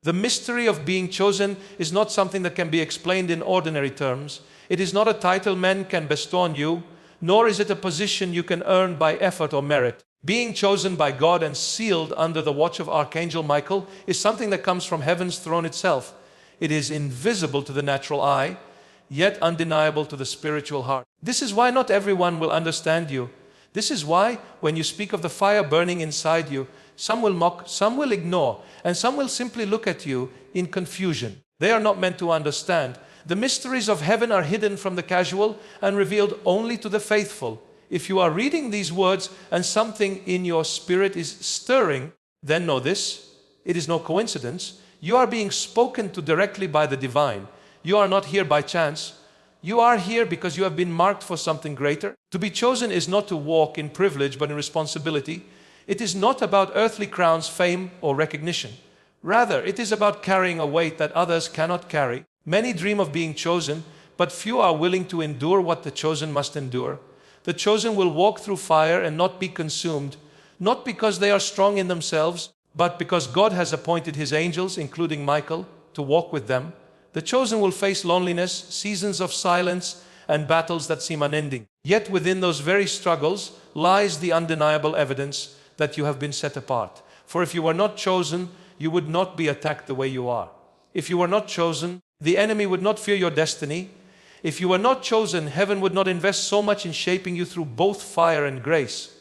The mystery of being chosen is not something that can be explained in ordinary terms. It is not a title men can bestow on you, nor is it a position you can earn by effort or merit. Being chosen by God and sealed under the watch of Archangel Michael is something that comes from heaven's throne itself. It is invisible to the natural eye, yet undeniable to the spiritual heart. This is why not everyone will understand you. This is why, when you speak of the fire burning inside you, some will mock, some will ignore, and some will simply look at you in confusion. They are not meant to understand. The mysteries of heaven are hidden from the casual and revealed only to the faithful. If you are reading these words and something in your spirit is stirring, then know this: it is no coincidence. You are being spoken to directly by the divine. You are not here by chance. You are here because you have been marked for something greater. To be chosen is not to walk in privilege but in responsibility. It is not about earthly crowns, fame, or recognition. Rather, it is about carrying a weight that others cannot carry. Many dream of being chosen, but few are willing to endure what the chosen must endure. The chosen will walk through fire and not be consumed, not because they are strong in themselves, but because God has appointed His angels, including Michael, to walk with them. The chosen will face loneliness, seasons of silence, and battles that seem unending. Yet within those very struggles lies the undeniable evidence that you have been set apart. For if you were not chosen, you would not be attacked the way you are. If you were not chosen, the enemy would not fear your destiny. If you were not chosen, heaven would not invest so much in shaping you through both fire and grace.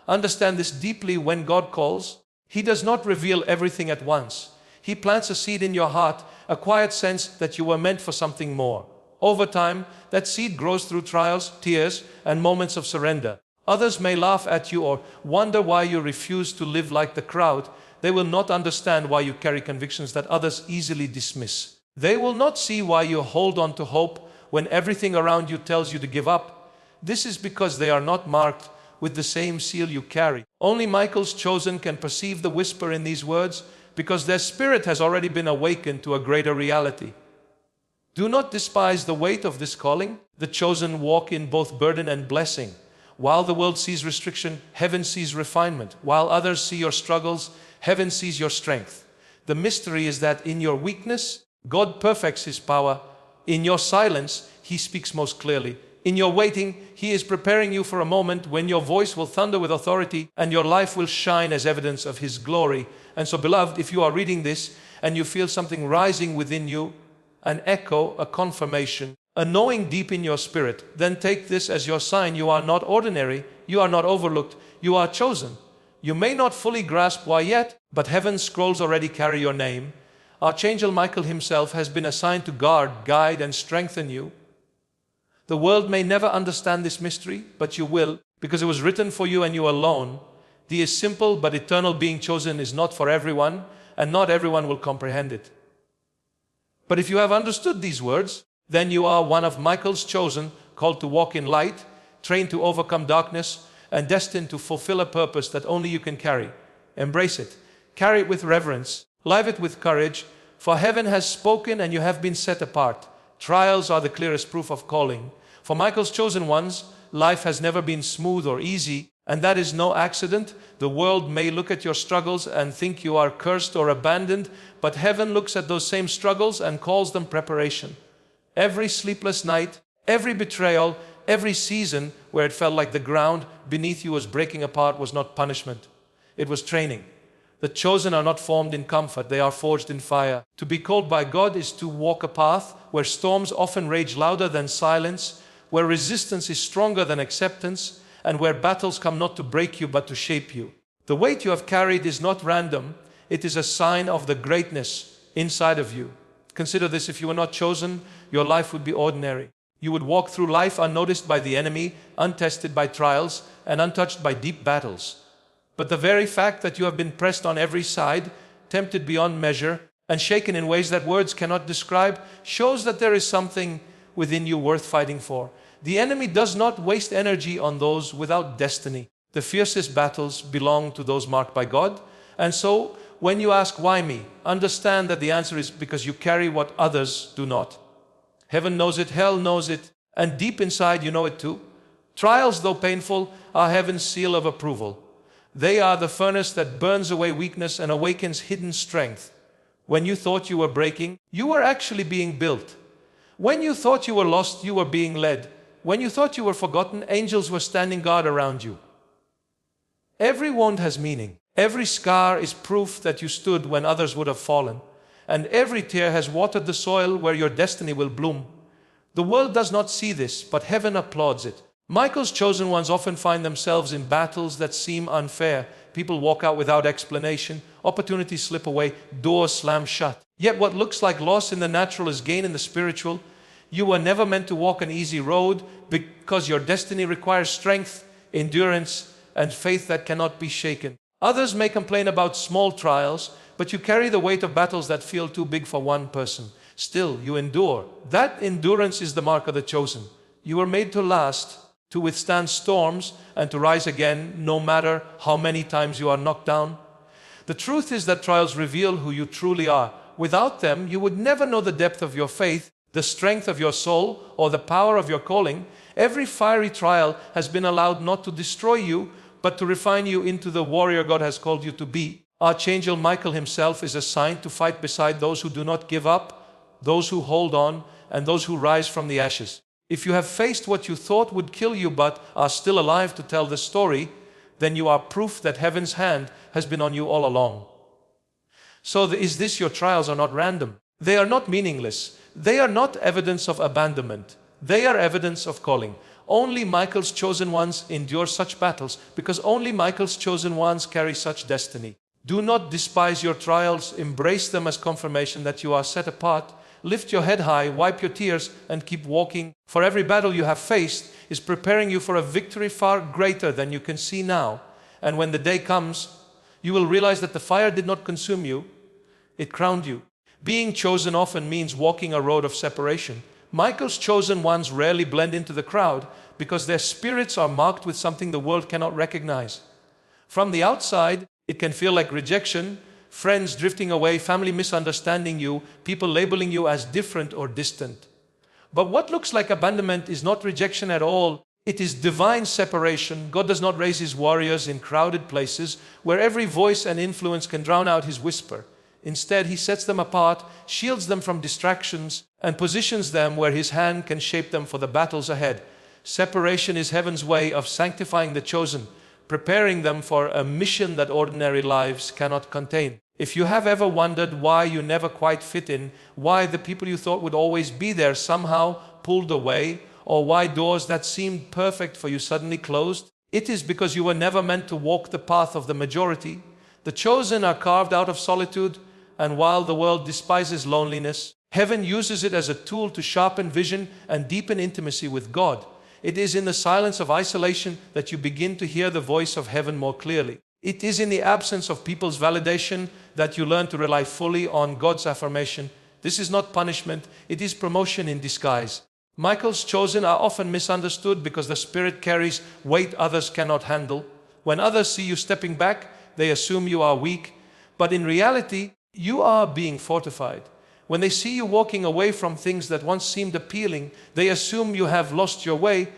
Understand this deeply. When God calls, He does not reveal everything at once. He plants a seed in your heart, a quiet sense that you were meant for something more. Over time, that seed grows through trials, tears, and moments of surrender. Others may laugh at you or wonder why you refuse to live like the crowd. They will not understand why you carry convictions that others easily dismiss. They will not see why you hold on to hope when everything around you tells you to give up. This is because they are not marked with the same seal you carry. Only Michael's chosen can perceive the whisper in these words, because their spirit has already been awakened to a greater reality. Do not despise the weight of this calling. The chosen walk in both burden and blessing. While the world sees restriction, heaven sees refinement. While others see your struggles, heaven sees your strength. The mystery is that in your weakness, God perfects His power. In your silence, He speaks most clearly. In your waiting, He is preparing you for a moment when your voice will thunder with authority and your life will shine as evidence of His glory. And so, beloved, if you are reading this and you feel something rising within you, an echo, a confirmation, a knowing deep in your spirit, then take this as your sign. You are not ordinary, you are not overlooked, you are chosen. You may not fully grasp why yet, but heaven's scrolls already carry your name. Archangel Michael himself has been assigned to guard, guide, and strengthen you. The world may never understand this mystery, but you will, because it was written for you and you alone. The simple but eternal being chosen is not for everyone, and not everyone will comprehend it. But if you have understood these words, then you are one of Michael's chosen, called to walk in light, trained to overcome darkness, and destined to fulfill a purpose that only you can carry. Embrace it. Carry it with reverence. Live it with courage, for heaven has spoken and you have been set apart. Trials are the clearest proof of calling. For Michael's chosen ones, life has never been smooth or easy, and that is no accident. The world may look at your struggles and think you are cursed or abandoned, but heaven looks at those same struggles and calls them preparation. Every sleepless night, every betrayal, every season where it felt like the ground beneath you was breaking apart was not punishment. It was training. The chosen are not formed in comfort, they are forged in fire. To be called by God is to walk a path where storms often rage louder than silence, where resistance is stronger than acceptance, and where battles come not to break you but to shape you. The weight you have carried is not random, it is a sign of the greatness inside of you. Consider this: if you were not chosen, your life would be ordinary. You would walk through life unnoticed by the enemy, untested by trials, and untouched by deep battles. But the very fact that you have been pressed on every side, tempted beyond measure, and shaken in ways that words cannot describe, shows that there is something within you worth fighting for. The enemy does not waste energy on those without destiny. The fiercest battles belong to those marked by God. And so, when you ask, why me? Understand that the answer is because you carry what others do not. Heaven knows it, hell knows it, and deep inside you know it too. Trials, though painful, are heaven's seal of approval. They are the furnace that burns away weakness and awakens hidden strength. When you thought you were breaking, you were actually being built. When you thought you were lost, you were being led. When you thought you were forgotten, angels were standing guard around you. Every wound has meaning. Every scar is proof that you stood when others would have fallen. And every tear has watered the soil where your destiny will bloom. The world does not see this, but heaven applauds it. Michael's chosen ones often find themselves in battles that seem unfair. People walk out without explanation, opportunities slip away, doors slam shut. Yet what looks like loss in the natural is gain in the spiritual. You were never meant to walk an easy road because your destiny requires strength, endurance, and faith that cannot be shaken. Others may complain about small trials, but you carry the weight of battles that feel too big for one person. Still, you endure. That endurance is the mark of the chosen. You were made to last, to withstand storms, and to rise again, no matter how many times you are knocked down. The truth is that trials reveal who you truly are. Without them, you would never know the depth of your faith, the strength of your soul, or the power of your calling. Every fiery trial has been allowed not to destroy you, but to refine you into the warrior God has called you to be. Archangel Michael himself is assigned to fight beside those who do not give up, those who hold on, and those who rise from the ashes. If you have faced what you thought would kill you but are still alive to tell the story, then you are proof that heaven's hand has been on you all along. So is this your trials are not random? They are not meaningless. They are not evidence of abandonment. They are evidence of calling. Only Michael's chosen ones endure such battles because only Michael's chosen ones carry such destiny. Do not despise your trials. Embrace them as confirmation that you are set apart. Lift your head high, wipe your tears, and keep walking. For every battle you have faced is preparing you for a victory far greater than you can see now. And when the day comes, you will realize that the fire did not consume you, it crowned you. Being chosen often means walking a road of separation. Michael's chosen ones rarely blend into the crowd because their spirits are marked with something the world cannot recognize. From the outside, it can feel like rejection, friends drifting away, family misunderstanding you, people labeling you as different or distant. But what looks like abandonment is not rejection at all. It is divine separation. God does not raise his warriors in crowded places where every voice and influence can drown out his whisper. Instead, he sets them apart, shields them from distractions, and positions them where his hand can shape them for the battles ahead. Separation is heaven's way of sanctifying the chosen, preparing them for a mission that ordinary lives cannot contain. If you have ever wondered why you never quite fit in, why the people you thought would always be there somehow pulled away, or why doors that seemed perfect for you suddenly closed, it is because you were never meant to walk the path of the majority. The chosen are carved out of solitude, and while the world despises loneliness, heaven uses it as a tool to sharpen vision and deepen intimacy with God. It is in the silence of isolation that you begin to hear the voice of heaven more clearly. It is in the absence of people's validation that you learn to rely fully on God's affirmation. This is not punishment, it is promotion in disguise. Michael's chosen are often misunderstood because the Spirit carries weight others cannot handle. When others see you stepping back, they assume you are weak, but in reality, you are being fortified. When they see you walking away from things that once seemed appealing, they assume you have lost your way,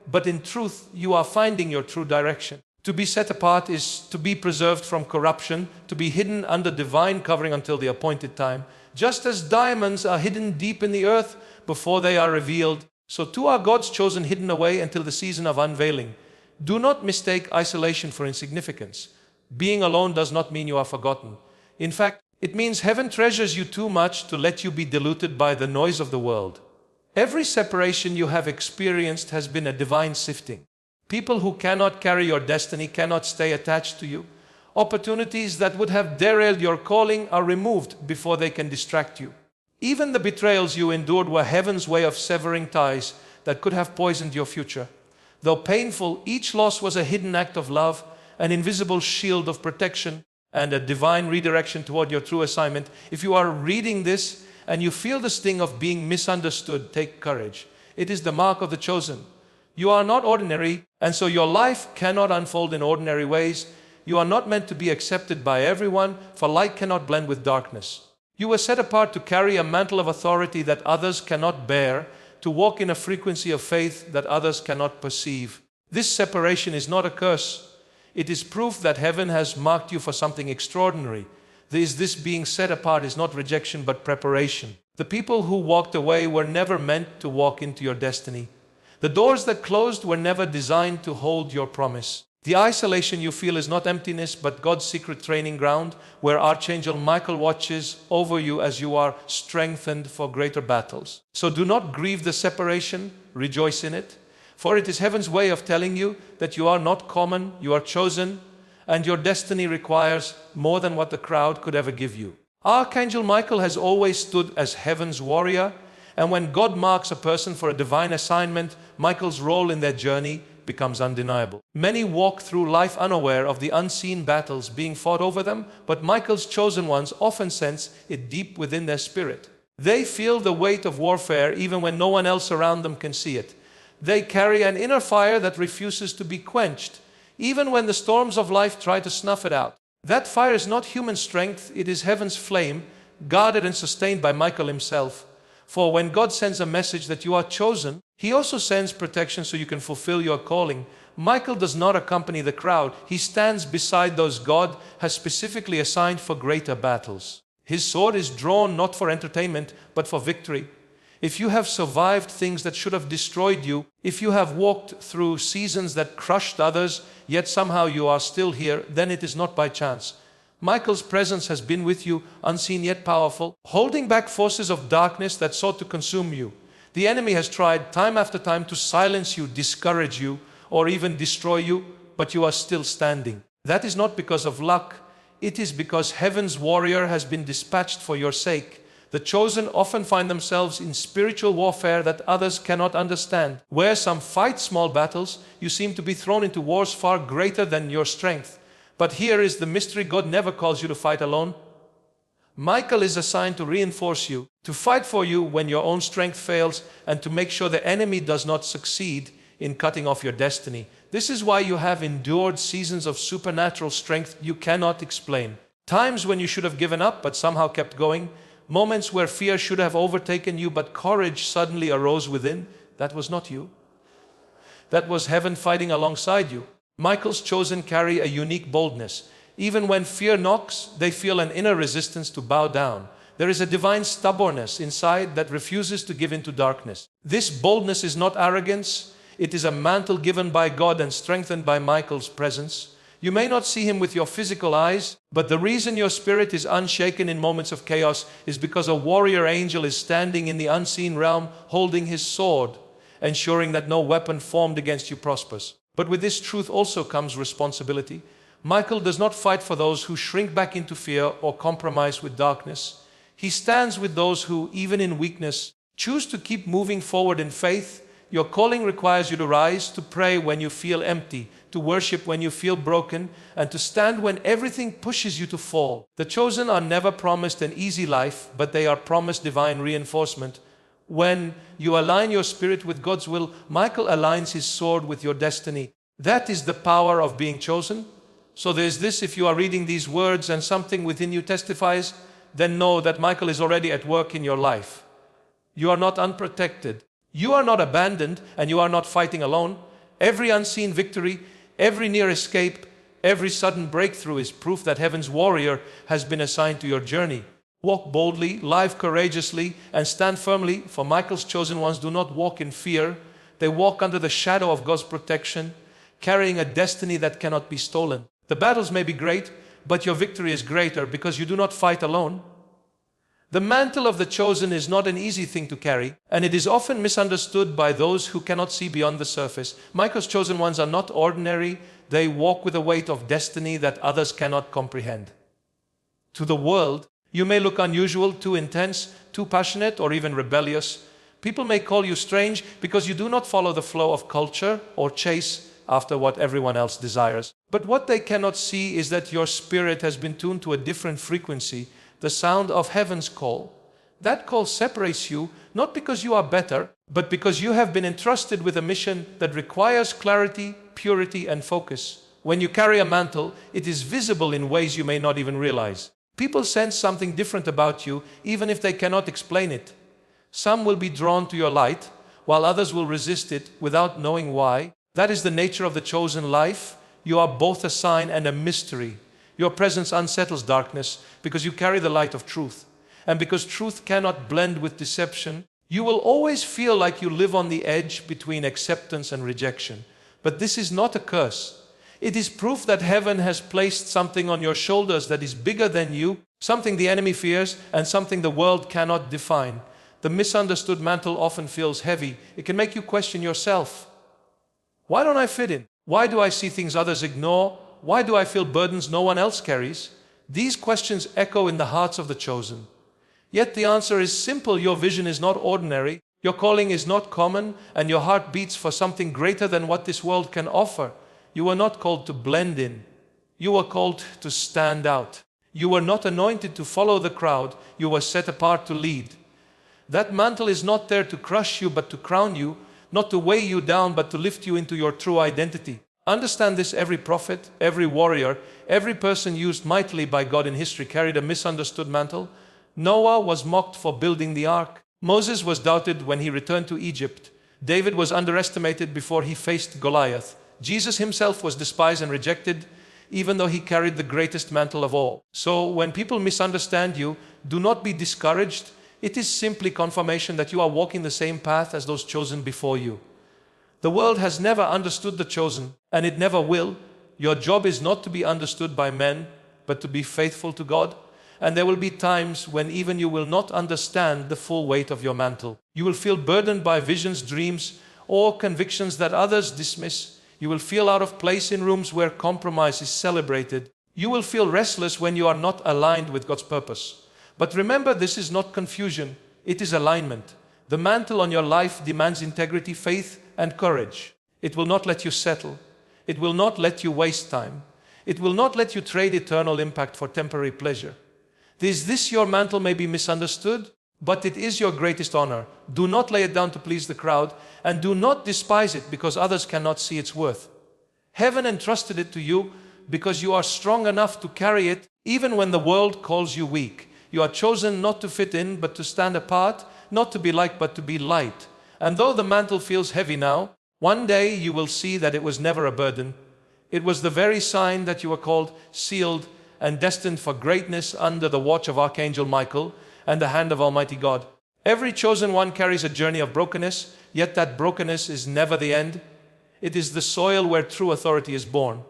but in truth, you are finding your true direction. To be set apart is to be preserved from corruption, to be hidden under divine covering until the appointed time. Just as diamonds are hidden deep in the earth before they are revealed, so too are God's chosen hidden away until the season of unveiling. Do not mistake isolation for insignificance. Being alone does not mean you are forgotten. In fact, it means heaven treasures you too much to let you be diluted by the noise of the world. Every separation you have experienced has been a divine sifting. People who cannot carry your destiny cannot stay attached to you. Opportunities that would have derailed your calling are removed before they can distract you. Even the betrayals you endured were heaven's way of severing ties that could have poisoned your future. Though painful, each loss was a hidden act of love, an invisible shield of protection, and a divine redirection toward your true assignment. If you are reading this and you feel the sting of being misunderstood, take courage. It is the mark of the chosen. You are not ordinary, and so your life cannot unfold in ordinary ways. You are not meant to be accepted by everyone, for light cannot blend with darkness. You were set apart to carry a mantle of authority that others cannot bear, to walk in a frequency of faith that others cannot perceive. This separation is not a curse. It is proof that heaven has marked you for something extraordinary. This being set apart is not rejection but preparation. The people who walked away were never meant to walk into your destiny. The doors that closed were never designed to hold your promise. The isolation you feel is not emptiness but God's secret training ground where Archangel Michael watches over you as you are strengthened for greater battles. So do not grieve the separation, rejoice in it. For it is heaven's way of telling you that you are not common, you are chosen, and your destiny requires more than what the crowd could ever give you. Archangel Michael has always stood as heaven's warrior, and when God marks a person for a divine assignment, Michael's role in their journey becomes undeniable. Many walk through life unaware of the unseen battles being fought over them, but Michael's chosen ones often sense it deep within their spirit. They feel the weight of warfare even when no one else around them can see it. They carry an inner fire that refuses to be quenched, even when the storms of life try to snuff it out. That fire is not human strength, it is heaven's flame, guarded and sustained by Michael himself. For when God sends a message that you are chosen, He also sends protection so you can fulfill your calling. Michael does not accompany the crowd. He stands beside those God has specifically assigned for greater battles. His sword is drawn not for entertainment, but for victory. If you have survived things that should have destroyed you, if you have walked through seasons that crushed others, yet somehow you are still here, then it is not by chance. Michael's presence has been with you, unseen yet powerful, holding back forces of darkness that sought to consume you. The enemy has tried time after time to silence you, discourage you, or even destroy you, but you are still standing. That is not because of luck. It is because heaven's warrior has been dispatched for your sake. The chosen often find themselves in spiritual warfare that others cannot understand. Where some fight small battles, you seem to be thrown into wars far greater than your strength. But here is the mystery: God never calls you to fight alone. Michael is assigned to reinforce you, to fight for you when your own strength fails, and to make sure the enemy does not succeed in cutting off your destiny. This is why you have endured seasons of supernatural strength you cannot explain. Times when you should have given up but somehow kept going. Moments where fear should have overtaken you but courage suddenly arose within. That was not you. That was heaven fighting alongside you. Michael's chosen carry a unique boldness. Even when fear knocks, they feel an inner resistance to bow down. There is a divine stubbornness inside that refuses to give into darkness. This boldness is not arrogance. It is a mantle given by God and strengthened by Michael's presence. You may not see him with your physical eyes, but the reason your spirit is unshaken in moments of chaos is because a warrior angel is standing in the unseen realm holding his sword, ensuring that no weapon formed against you prospers. But with this truth also comes responsibility. Michael does not fight for those who shrink back into fear or compromise with darkness. He stands with those who, even in weakness, choose to keep moving forward in faith. Your calling requires you to rise, to pray when you feel empty, to worship when you feel broken, and to stand when everything pushes you to fall. The chosen are never promised an easy life, but they are promised divine reinforcement. When you align your spirit with God's will, Michael aligns his sword with your destiny. That is the power of being chosen. So there's this: if you are reading these words and something within you testifies, then know that Michael is already at work in your life. You are not unprotected. You are not abandoned, and you are not fighting alone. Every unseen victory, every near escape, every sudden breakthrough is proof that heaven's warrior has been assigned to your journey. Walk boldly, live courageously, and stand firmly, for Michael's chosen ones do not walk in fear. They walk under the shadow of God's protection, carrying a destiny that cannot be stolen. The battles may be great, but your victory is greater because you do not fight alone. The mantle of the chosen is not an easy thing to carry, and it is often misunderstood by those who cannot see beyond the surface. Michael's chosen ones are not ordinary. They walk with a weight of destiny that others cannot comprehend. To the world, you may look unusual, too intense, too passionate, or even rebellious. People may call you strange because you do not follow the flow of culture or chase after what everyone else desires. But what they cannot see is that your spirit has been tuned to a different frequency, the sound of heaven's call. That call separates you, not because you are better, but because you have been entrusted with a mission that requires clarity, purity, and focus. When you carry a mantle, it is visible in ways you may not even realize. People sense something different about you, even if they cannot explain it. Some will be drawn to your light, while others will resist it without knowing why. That is the nature of the chosen life. You are both a sign and a mystery. Your presence unsettles darkness because you carry the light of truth. And because truth cannot blend with deception, you will always feel like you live on the edge between acceptance and rejection. But this is not a curse. It is proof that heaven has placed something on your shoulders that is bigger than you, something the enemy fears, and something the world cannot define. The misunderstood mantle often feels heavy. It can make you question yourself. Why don't I fit in? Why do I see things others ignore? Why do I feel burdens no one else carries? These questions echo in the hearts of the chosen. Yet the answer is simple. Your vision is not ordinary. Your calling is not common, and your heart beats for something greater than what this world can offer. You were not called to blend in. You were called to stand out. You were not anointed to follow the crowd. You were set apart to lead. That mantle is not there to crush you, but to crown you, not to weigh you down, but to lift you into your true identity. Understand this: every prophet, every warrior, every person used mightily by God in history carried a misunderstood mantle. Noah was mocked for building the ark. Moses was doubted when he returned to Egypt. David was underestimated before he faced Goliath. Jesus himself was despised and rejected, even though he carried the greatest mantle of all. So when people misunderstand you, do not be discouraged. It is simply confirmation that you are walking the same path as those chosen before you. The world has never understood the chosen, and it never will. Your job is not to be understood by men, but to be faithful to God. And there will be times when even you will not understand the full weight of your mantle. You will feel burdened by visions, dreams, or convictions that others dismiss. You will feel out of place in rooms where compromise is celebrated. You will feel restless when you are not aligned with God's purpose. But remember, this is not confusion, it is alignment. The mantle on your life demands integrity, faith, and courage. It will not let you settle. It will not let you waste time. It will not let you trade eternal impact for temporary pleasure. This your mantle may be misunderstood, but it is your greatest honor. Do not lay it down to please the crowd, and do not despise it because others cannot see its worth. Heaven entrusted it to you because you are strong enough to carry it even when the world calls you weak. You are chosen not to fit in, but to stand apart, not to be liked, but to be light. And though the mantle feels heavy now, one day you will see that it was never a burden. It was the very sign that you were called, sealed, and destined for greatness under the watch of Archangel Michael and the hand of Almighty God. Every chosen one carries a journey of brokenness, yet that brokenness is never the end. It is the soil where true authority is born.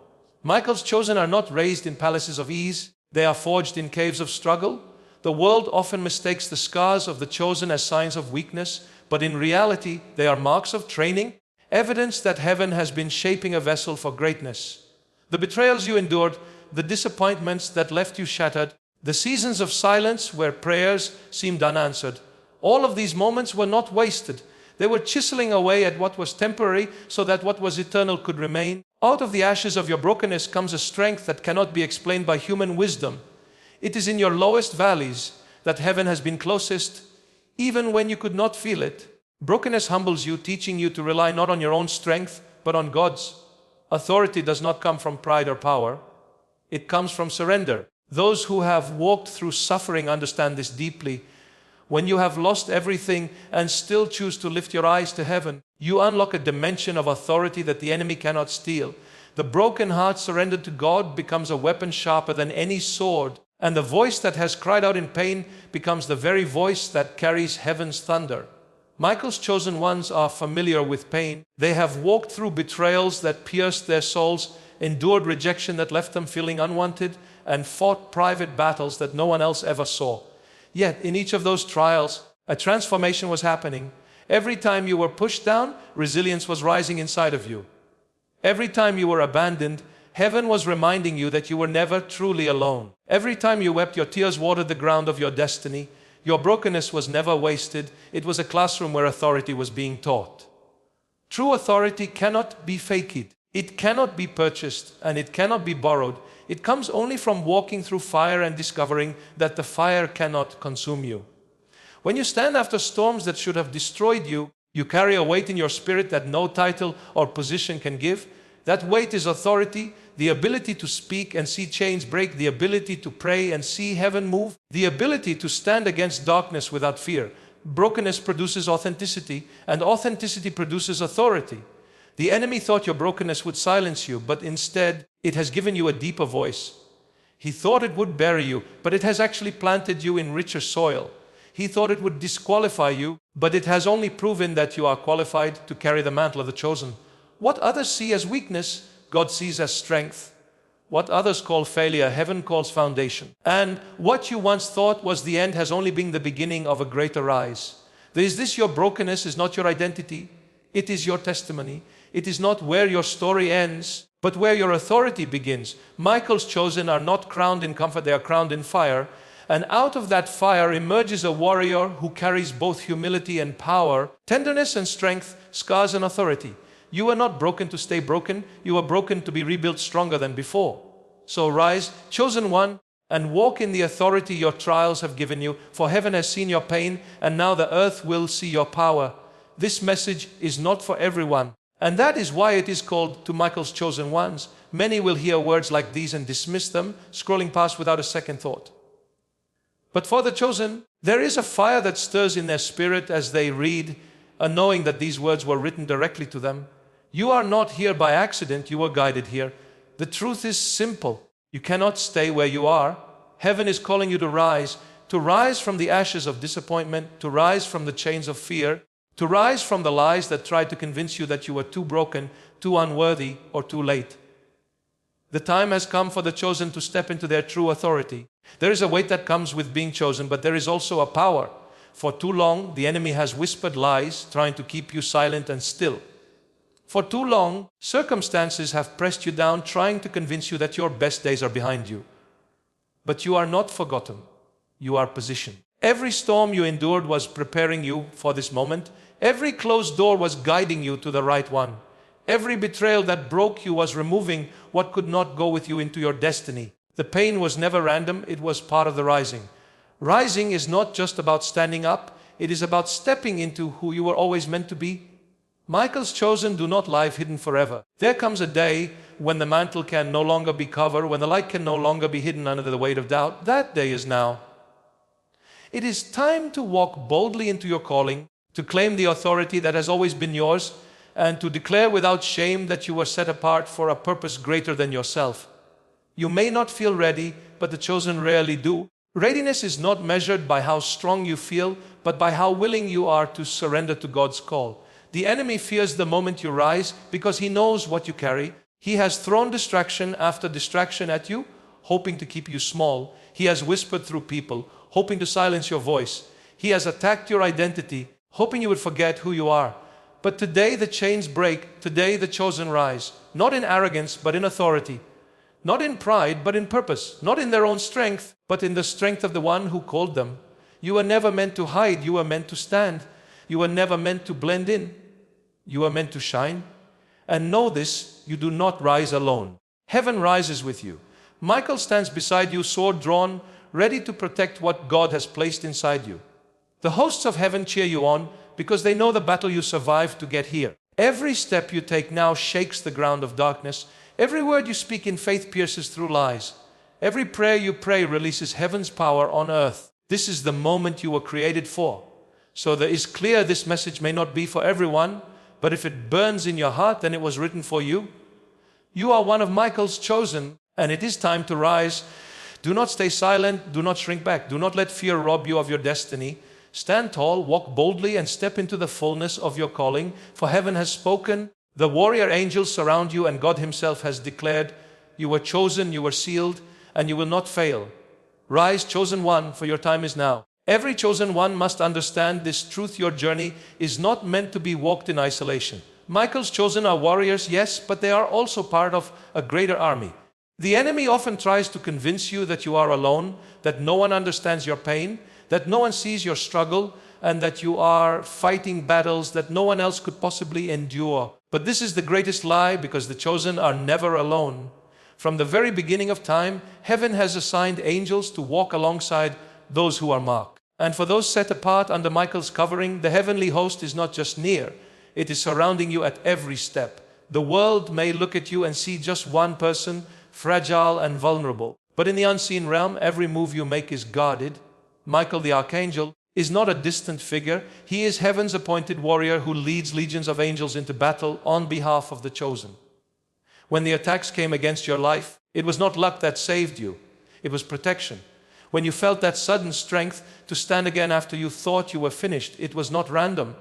Michael's chosen are not raised in palaces of ease. They are forged in caves of struggle. The world often mistakes the scars of the chosen as signs of weakness, but in reality, they are marks of training, evidence that heaven has been shaping a vessel for greatness. The betrayals you endured, the disappointments that left you shattered, the seasons of silence where prayers seemed unanswered, all of these moments were not wasted. They were chiseling away at what was temporary so that what was eternal could remain. Out of the ashes of your brokenness comes a strength that cannot be explained by human wisdom. It is in your lowest valleys that heaven has been closest, even when you could not feel it. Brokenness humbles you, teaching you to rely not on your own strength, but on God's. Authority does not come from pride or power. It comes from surrender. Those who have walked through suffering understand this deeply. When you have lost everything and still choose to lift your eyes to heaven, you unlock a dimension of authority that the enemy cannot steal. The broken heart surrendered to God becomes a weapon sharper than any sword, and the voice that has cried out in pain becomes the very voice that carries heaven's thunder. Michael's chosen ones are familiar with pain. They have walked through betrayals that pierced their souls, endured rejection that left them feeling unwanted, and fought private battles that no one else ever saw. Yet, in each of those trials, a transformation was happening. Every time you were pushed down, resilience was rising inside of you. Every time you were abandoned, heaven was reminding you that you were never truly alone. Every time you wept, your tears watered the ground of your destiny. Your brokenness was never wasted. It was a classroom where authority was being taught. True authority cannot be faked. It cannot be purchased, and it cannot be borrowed. It comes only from walking through fire and discovering that the fire cannot consume you. When you stand after storms that should have destroyed you, you carry a weight in your spirit that no title or position can give. That weight is authority, the ability to speak and see chains break, the ability to pray and see heaven move, the ability to stand against darkness without fear. Brokenness produces authenticity, and authenticity produces authority. The enemy thought your brokenness would silence you, but instead, it has given you a deeper voice. He thought it would bury you, but it has actually planted you in richer soil. He thought it would disqualify you, but it has only proven that you are qualified to carry the mantle of the chosen. What others see as weakness, God sees as strength. What others call failure, heaven calls foundation. And what you once thought was the end has only been the beginning of a greater rise. Is this your brokenness is not your identity. It is your testimony. It is not where your story ends, but where your authority begins. Michael's chosen are not crowned in comfort, they are crowned in fire. And out of that fire emerges a warrior who carries both humility and power, tenderness and strength, scars and authority. You are not broken to stay broken. You are broken to be rebuilt stronger than before. So rise, chosen one, and walk in the authority your trials have given you. For heaven has seen your pain, and now the earth will see your power. This message is not for everyone. And that is why it is called to Michael's chosen ones. Many will hear words like these and dismiss them, scrolling past without a second thought. But for the chosen, there is a fire that stirs in their spirit as they read, knowing that these words were written directly to them. You are not here by accident, you were guided here. The truth is simple. You cannot stay where you are. Heaven is calling you to rise from the ashes of disappointment, to rise from the chains of fear, to rise from the lies that tried to convince you that you were too broken, too unworthy, or too late. The time has come for the chosen to step into their true authority. There is a weight that comes with being chosen, but there is also a power. For too long, the enemy has whispered lies, trying to keep you silent and still. For too long, circumstances have pressed you down, trying to convince you that your best days are behind you. But you are not forgotten. You are positioned. Every storm you endured was preparing you for this moment. Every closed door was guiding you to the right one. Every betrayal that broke you was removing what could not go with you into your destiny. The pain was never random, it was part of the rising. Rising is not just about standing up, it is about stepping into who you were always meant to be. Michael's chosen do not lie hidden forever. There comes a day when the mantle can no longer be covered, when the light can no longer be hidden under the weight of doubt. That day is now. It is time to walk boldly into your calling, to claim the authority that has always been yours, and to declare without shame that you were set apart for a purpose greater than yourself. You may not feel ready, but the chosen rarely do. Readiness is not measured by how strong you feel, but by how willing you are to surrender to God's call. The enemy fears the moment you rise because he knows what you carry. He has thrown distraction after distraction at you, hoping to keep you small. He has whispered through people, hoping to silence your voice. He has attacked your identity, hoping you would forget who you are. But today the chains break. Today the chosen rise, not in arrogance, but in authority. Not in pride, but in purpose. Not in their own strength, but in the strength of the one who called them. You were never meant to hide. You were meant to stand. You were never meant to blend in. You are meant to shine. And know this, you do not rise alone. Heaven rises with you. Michael stands beside you, sword drawn, ready to protect what God has placed inside you. The hosts of heaven cheer you on because they know the battle you survived to get here. Every step you take now shakes the ground of darkness. Every word you speak in faith pierces through lies. Every prayer you pray releases heaven's power on earth. This is the moment you were created for. So it is clear this message may not be for everyone, but if it burns in your heart, then it was written for you. You are one of Michael's chosen, and it is time to rise. Do not stay silent. Do not shrink back. Do not let fear rob you of your destiny. Stand tall, walk boldly, and step into the fullness of your calling. For heaven has spoken. The warrior angels surround you, and God himself has declared, you were chosen, you were sealed, and you will not fail. Rise, chosen one, for your time is now. Every chosen one must understand this truth. Your journey is not meant to be walked in isolation. Michael's chosen are warriors, yes, but they are also part of a greater army. The enemy often tries to convince you that you are alone, that no one understands your pain, that no one sees your struggle, and that you are fighting battles that no one else could possibly endure. But this is the greatest lie, because the chosen are never alone. From the very beginning of time, heaven has assigned angels to walk alongside those who are marked. And for those set apart under Michael's covering, the heavenly host is not just near, it is surrounding you at every step. The world may look at you and see just one person, fragile and vulnerable. But in the unseen realm, every move you make is guarded. Michael the Archangel is not a distant figure. He is heaven's appointed warrior who leads legions of angels into battle on behalf of the chosen. When the attacks came against your life, it was not luck that saved you. It was protection. When you felt that sudden strength to stand again after you thought you were finished, it was not random.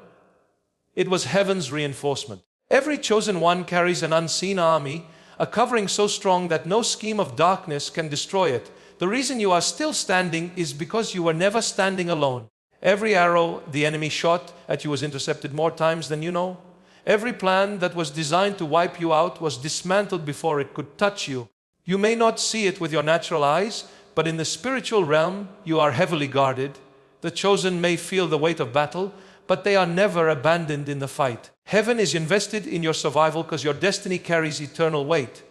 It was heaven's reinforcement. Every chosen one carries an unseen army, a covering so strong that no scheme of darkness can destroy it. The reason you are still standing is because you were never standing alone. Every arrow the enemy shot at you was intercepted more times than you know. Every plan that was designed to wipe you out was dismantled before it could touch you. You may not see it with your natural eyes, but in the spiritual realm, you are heavily guarded. The chosen may feel the weight of battle, but they are never abandoned in the fight. Heaven is invested in your survival because your destiny carries eternal weight.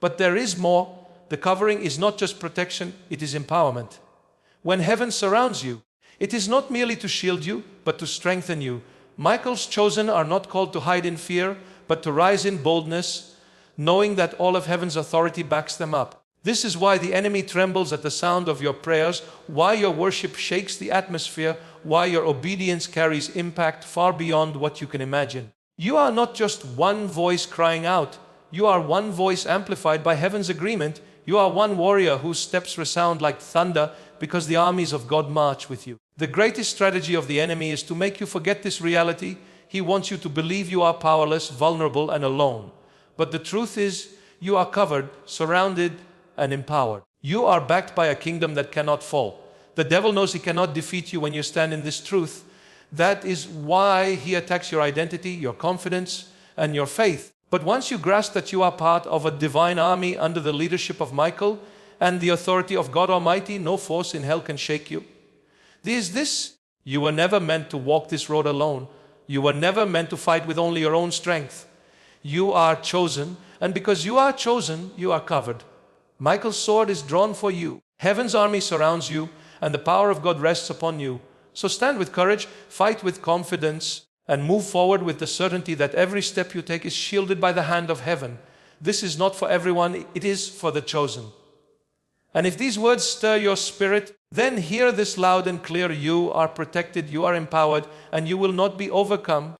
But there is more. The covering is not just protection, it is empowerment. When heaven surrounds you, it is not merely to shield you, but to strengthen you. Michael's chosen are not called to hide in fear, but to rise in boldness, knowing that all of heaven's authority backs them up. This is why the enemy trembles at the sound of your prayers, why your worship shakes the atmosphere, why your obedience carries impact far beyond what you can imagine. You are not just one voice crying out. You are one voice amplified by heaven's agreement. You are one warrior whose steps resound like thunder because the armies of God march with you. The greatest strategy of the enemy is to make you forget this reality. He wants you to believe you are powerless, vulnerable, and alone. But the truth is, you are covered, surrounded, and empowered. You are backed by a kingdom that cannot fall. The devil knows he cannot defeat you when you stand in this truth. That is why he attacks your identity, your confidence, and your faith. But once you grasp that you are part of a divine army under the leadership of Michael and the authority of God Almighty, no force in hell can shake you. You were never meant to walk this road alone. You were never meant to fight with only your own strength. You are chosen, and because you are chosen, you are covered. Michael's sword is drawn for you. Heaven's army surrounds you, and the power of God rests upon you. So stand with courage, fight with confidence, and move forward with the certainty that every step you take is shielded by the hand of heaven. This is not for everyone, it is for the chosen. And if these words stir your spirit, then hear this loud and clear. You are protected, you are empowered, and you will not be overcome.